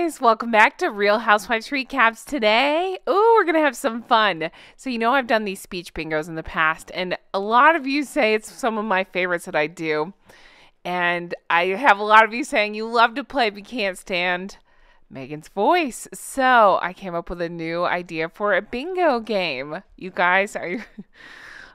guys, welcome back to Real Housewives Recaps today. Ooh, we're going to have some fun. So I've done these speech bingos in the past, and a lot of you say it's some of my favorites that I do. And I have a lot of you saying you love to play but you can't stand Meghan's voice. So I came up with a new idea for a bingo game. You guys, are you...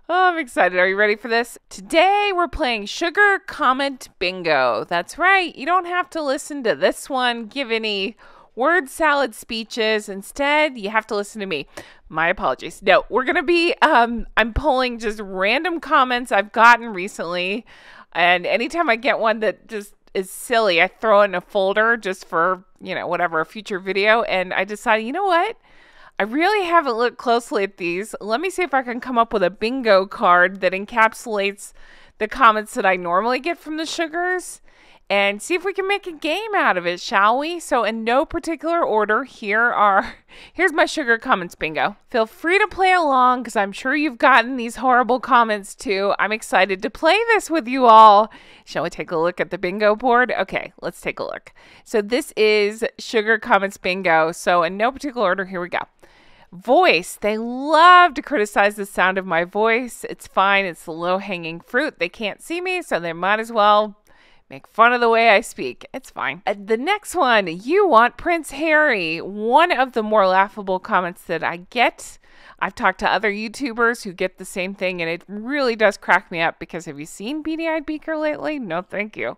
Oh, I'm excited. Are you ready for this? Today, we're playing Sugar Comment Bingo. That's right. You don't have to listen to this one, give any word salad speeches. Instead, you have to listen to me. My apologies. No, we're going to be, I'm pulling just random comments I've gotten recently. And anytime I get one that just is silly, I throw it in a folder just for, whatever, a future video. And I decided, you know what? I really haven't looked closely at these. Let me see if I can come up with a bingo card that encapsulates the comments that I normally get from the sugars and see if we can make a game out of it, shall we? So in no particular order, here's my sugar comments bingo. Feel free to play along because I'm sure you've gotten these horrible comments too. I'm excited to play this with you all. Shall we take a look at the bingo board? Okay, let's take a look. So this is sugar comments bingo. So in no particular order, here we go. Voice. They love to criticize the sound of my voice. It's fine. It's the low-hanging fruit. They can't see me, so they might as well make fun of the way I speak. It's fine. The next one, you want Prince Harry. One of the more laughable comments that I get. I've talked to other YouTubers who get the same thing, and it really does crack me up because have you seen Beady-Eyed Beaker lately? No, thank you.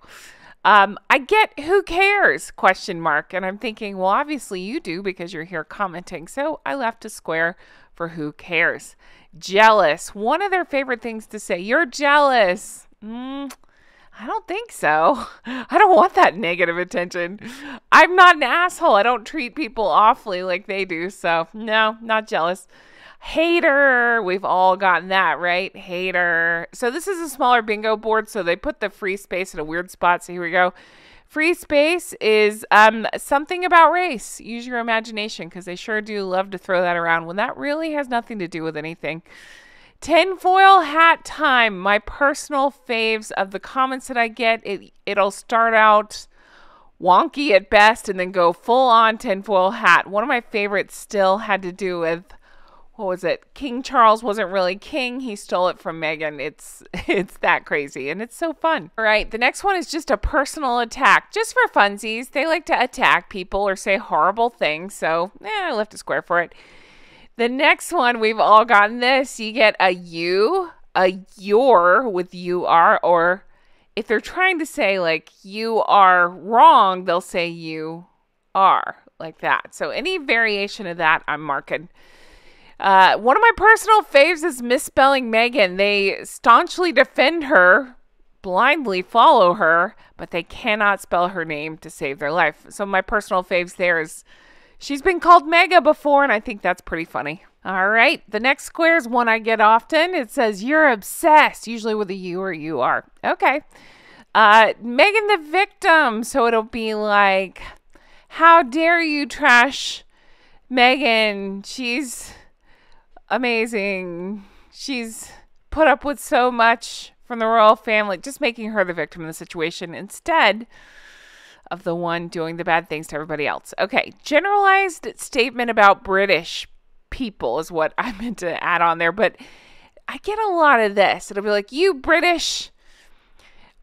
I get who cares ? And I'm thinking, well, obviously you do because you're here commenting. So I left a square for who cares. Jealous. One of their favorite things to say, you're jealous. I don't think so. I don't want that negative attention. I'm not an asshole. I don't treat people awfully like they do. So no, not jealous. Hater. We've all gotten that, right? Hater. So this is a smaller bingo board. So they put the free space in a weird spot. So here we go. Free space is something about race. Use your imagination because they sure do love to throw that around when that really has nothing to do with anything. Tinfoil hat time. My personal faves of the comments that I get. It'll start out wonky at best and then go full on tinfoil hat. One of my favorites still had to do with, what was it? King Charles wasn't really king. He stole it from Meghan. It's that crazy and it's so fun. All right. The next one is just a personal attack. Just for funsies. They like to attack people or say horrible things. So I left a square for it. The next one, we've all gotten this. You get a you, a your with you are, or if they're trying to say like you are wrong, they'll say you are like that. So any variation of that, I'm marking. One of my personal faves is misspelling Meghan. They staunchly defend her, blindly follow her, but they cannot spell her name to save their life. So my personal faves there is she's been called Mega before, and I think that's pretty funny. All right. The next square is one I get often. It says, you're obsessed, usually with a you or you are. Okay. Meghan the victim. So it'll be like, how dare you trash Meghan? She's amazing. She's put up with so much from the royal family, just making her the victim in the situation instead of the one doing the bad things to everybody else. Okay, generalized statement about British people is what I meant to add on there, but I get a lot of this. It'll be like, you British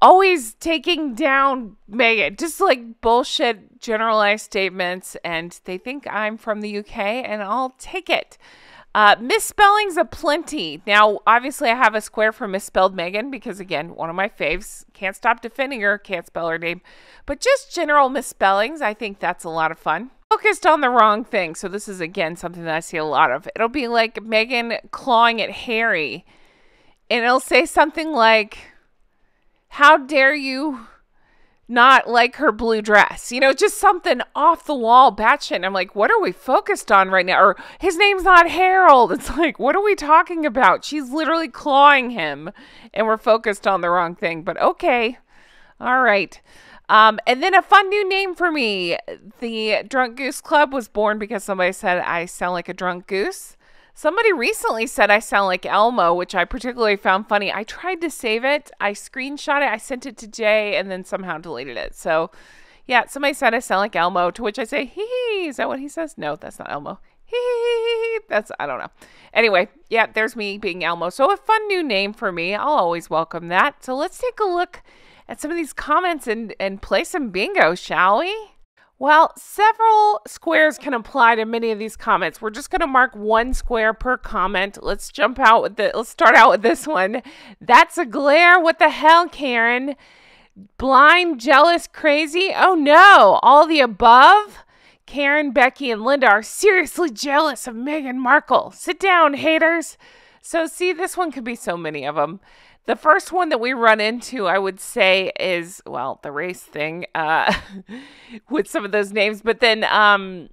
always taking down Meghan, just like bullshit generalized statements, and they think I'm from the UK, and I'll take it. Misspellings aplenty. Now, obviously, I have a square for misspelled Meghan because, again, one of my faves. Can't stop defending her. Can't spell her name. But just general misspellings, I think that's a lot of fun. Focused on the wrong thing. So this is, again, something that I see a lot of. It'll be like Meghan clawing at Harry. And it'll say something like, how dare you not like her blue dress, just something off the wall, batshit. I'm like, what are we focused on right now? Or his name's not Harold. It's like, what are we talking about? She's literally clawing him and we're focused on the wrong thing, but okay. All right. And then a fun new name for me. The Drunk Goose Club was born because somebody said I sound like a drunk goose. Somebody recently said I sound like Elmo, which I particularly found funny. I tried to save it. I screenshot it. I sent it to Jay and then somehow deleted it. So Yeah, somebody said I sound like Elmo, to which I say, hee hee. Is that what he says? No, that's not Elmo. Hee hee. That's, I don't know. Anyway, yeah, there's me being Elmo. So a fun new name for me. I'll always welcome that. So let's take a look at some of these comments and play some bingo, shall we? Well, several squares can apply to many of these comments. We're just going to mark one square per comment. Let's start out with this one. That's a glare. What the hell, Karen? Blind, jealous, crazy? Oh no, all the above? Karen, Becky, and Linda are seriously jealous of Meghan Markle. Sit down, haters. So see, this one could be so many of them. The first one that we run into, I would say, is, well, the race thing with some of those names. But then I'm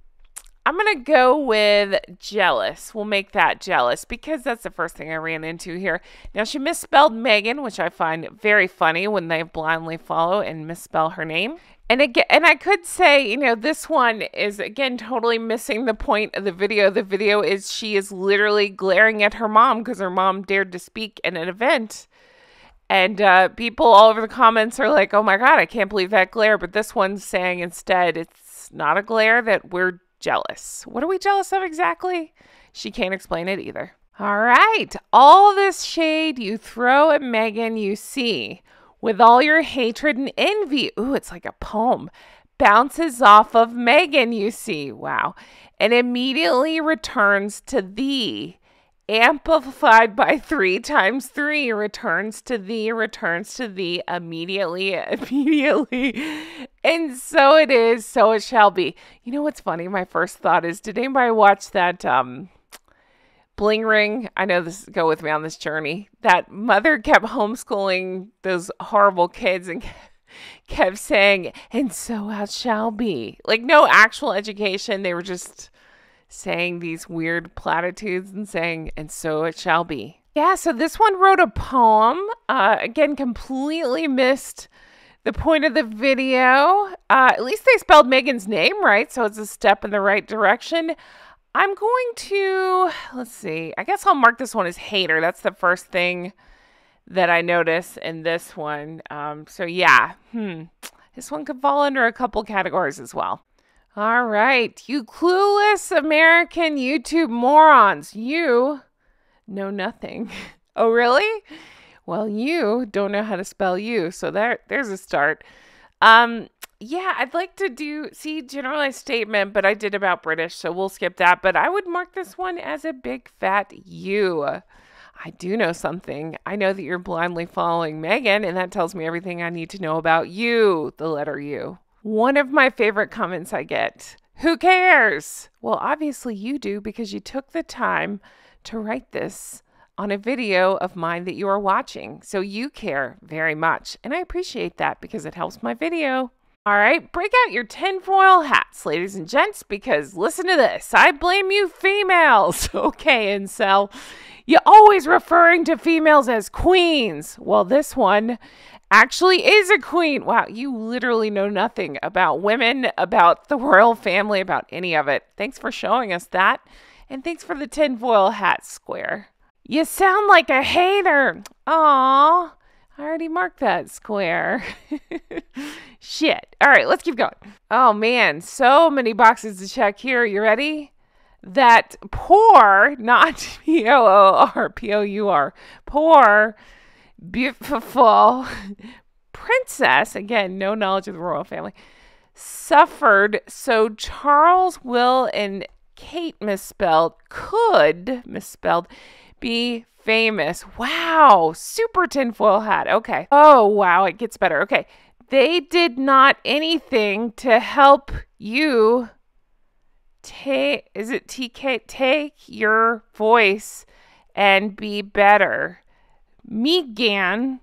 going to go with jealous. We'll make that jealous because that's the first thing I ran into here. Now, she misspelled Meghan, which I find very funny when they blindly follow and misspell her name. And again, and I could say, you know, this one is, again, totally missing the point of the video. The video is she is literally glaring at her mom because her mom dared to speak at an event. And people all over the comments are like, oh my God, I can't believe that glare. But this one's saying instead, it's not a glare, that we're jealous. What are we jealous of exactly? She can't explain it either. All right. All this shade you throw at Meghan, you see, with all your hatred and envy. Ooh, it's like a poem. Bounces off of Meghan, you see. Wow. And immediately returns to thee. Amplified by 3 times 3 returns to thee, immediately. And so it is, so it shall be. You know what's funny? My first thought is, did anybody watch that Bling Ring? I know this, go with me on this journey. That mother kept homeschooling those horrible kids and kept saying, and so it shall be. Like, no actual education. They were just saying these weird platitudes and saying, and so it shall be. Yeah, so this one wrote a poem. Again, completely missed the point of the video. At least they spelled Meghan's name right, so it's a step in the right direction. I'm going to, let's see, I guess I'll mark this one as hater. That's the first thing that I notice in this one. So yeah, this one could fall under a couple categories as well. All right, you clueless American YouTube morons, you know nothing. Oh, really? Well, you don't know how to spell you, so there's a start. Yeah, I'd like to see generalized statement, but I did about British, so we'll skip that. But I would mark this one as a big fat U. I do know something. I know that you're blindly following Meghan, and that tells me everything I need to know about you, the letter U. One of my favorite comments I get, who cares? Well, obviously you do, because you took the time to write this on a video of mine that you are watching. So you care very much. And I appreciate that because it helps my video. All right, break out your tinfoil hats, ladies and gents, because listen to this. I blame you females. Okay, and so you're always referring to females as queens. Well, this one actually is a queen. Wow, you literally know nothing about women, about the royal family, about any of it. Thanks for showing us that. And thanks for the tinfoil hat square. You sound like a hater. Aw, I already marked that square. Shit. All right, let's keep going. Oh man, so many boxes to check here. You ready? That poor, not P-O-O-R, P-O-U-R, poor, beautiful princess, again, no knowledge of the royal family, suffered so Charles, Will, and Kate could be famous. Wow, super tinfoil hat. Okay. Oh, wow, it gets better. Okay. They did not anything to help you take your voice and be better. Meghan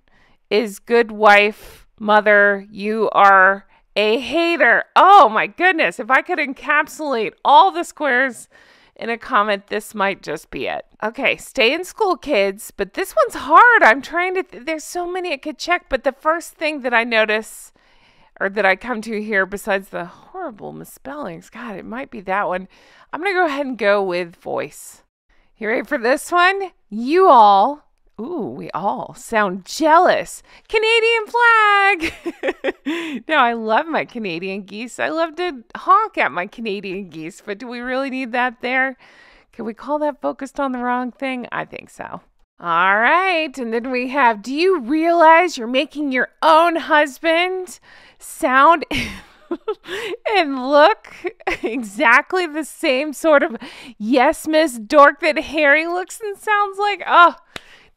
is good wife, mother. You are a hater. Oh my goodness. If I could encapsulate all the squares in a comment, this might just be it. Okay, stay in school, kids. But this one's hard. I'm trying to, there's so many I could check. But the first thing that I notice, or that I come to here, besides the horrible misspellings, God, it might be that one. I'm going to go ahead and go with voice. You ready for this one? You all Ooh, we all sound jealous. Canadian flag! No, I love my Canadian geese. I love to honk at my Canadian geese, but do we really need that there? Can we call that focused on the wrong thing? I think so. All right. And then we have, do you realize you're making your own husband sound and look exactly the same sort of yes, Miss Dork that Harry looks and sounds like? Oh,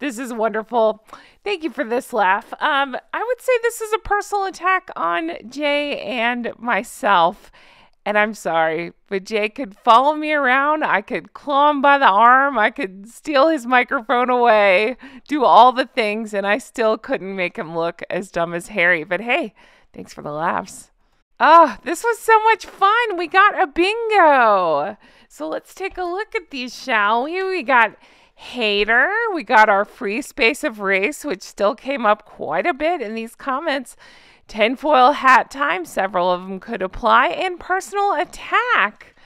this is wonderful. Thank you for this laugh. I would say this is a personal attack on Jay and myself. And I'm sorry, but Jay could follow me around. I could claw him by the arm. I could steal his microphone away, do all the things, and I still couldn't make him look as dumb as Harry. But hey, thanks for the laughs. Oh, this was so much fun. We got a bingo. So let's take a look at these, shall we? We got hater. We got our free space of race, which still came up quite a bit in these comments. Tinfoil hat time, several of them could apply, and personal attack.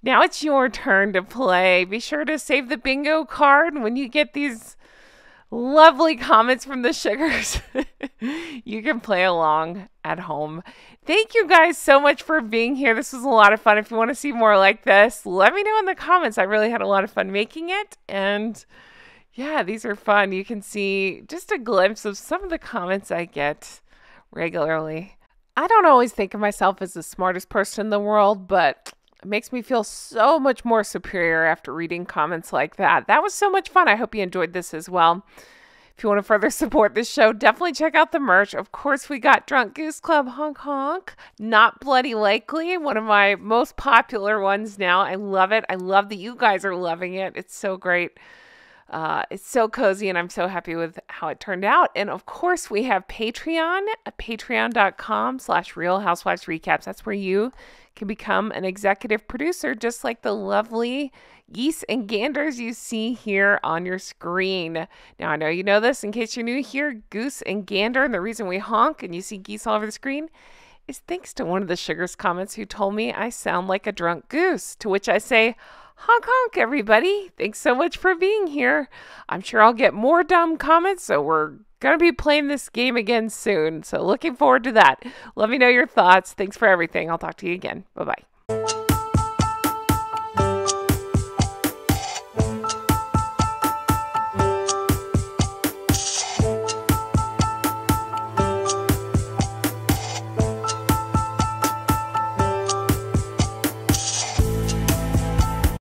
Now it's your turn to play. Be sure to save the bingo card when you get these lovely comments from the sugars. You can play along at home. Thank you guys so much for being here. This was a lot of fun. If you want to see more like this, let me know in the comments. I really had a lot of fun making it, and yeah, these are fun. You can see just a glimpse of some of the comments I get regularly. I don't always think of myself as the smartest person in the world, but it makes me feel so much more superior after reading comments like that. That was so much fun. I hope you enjoyed this as well. If you want to further support this show, definitely check out the merch. Of course, we got Drunk Goose Club Honk Honk, Not Bloody Likely, one of my most popular ones now. I love it. I love that you guys are loving it. It's so great. It's so cozy, and I'm so happy with how it turned out. And of course, we have Patreon at patreon.com/Real Housewives Recaps. That's where you can become an executive producer, just like the lovely geese and ganders you see here on your screen. Now, I know you know this. In case you're new here, goose and gander, and the reason we honk and you see geese all over the screen is thanks to one of the sugars comments who told me I sound like a drunk goose, to which I say, honk honk, everybody. Thanks so much for being here. I'm sure I'll get more dumb comments, so we're going to be playing this game again soon. So looking forward to that. Let me know your thoughts. Thanks for everything. I'll talk to you again. Bye-bye.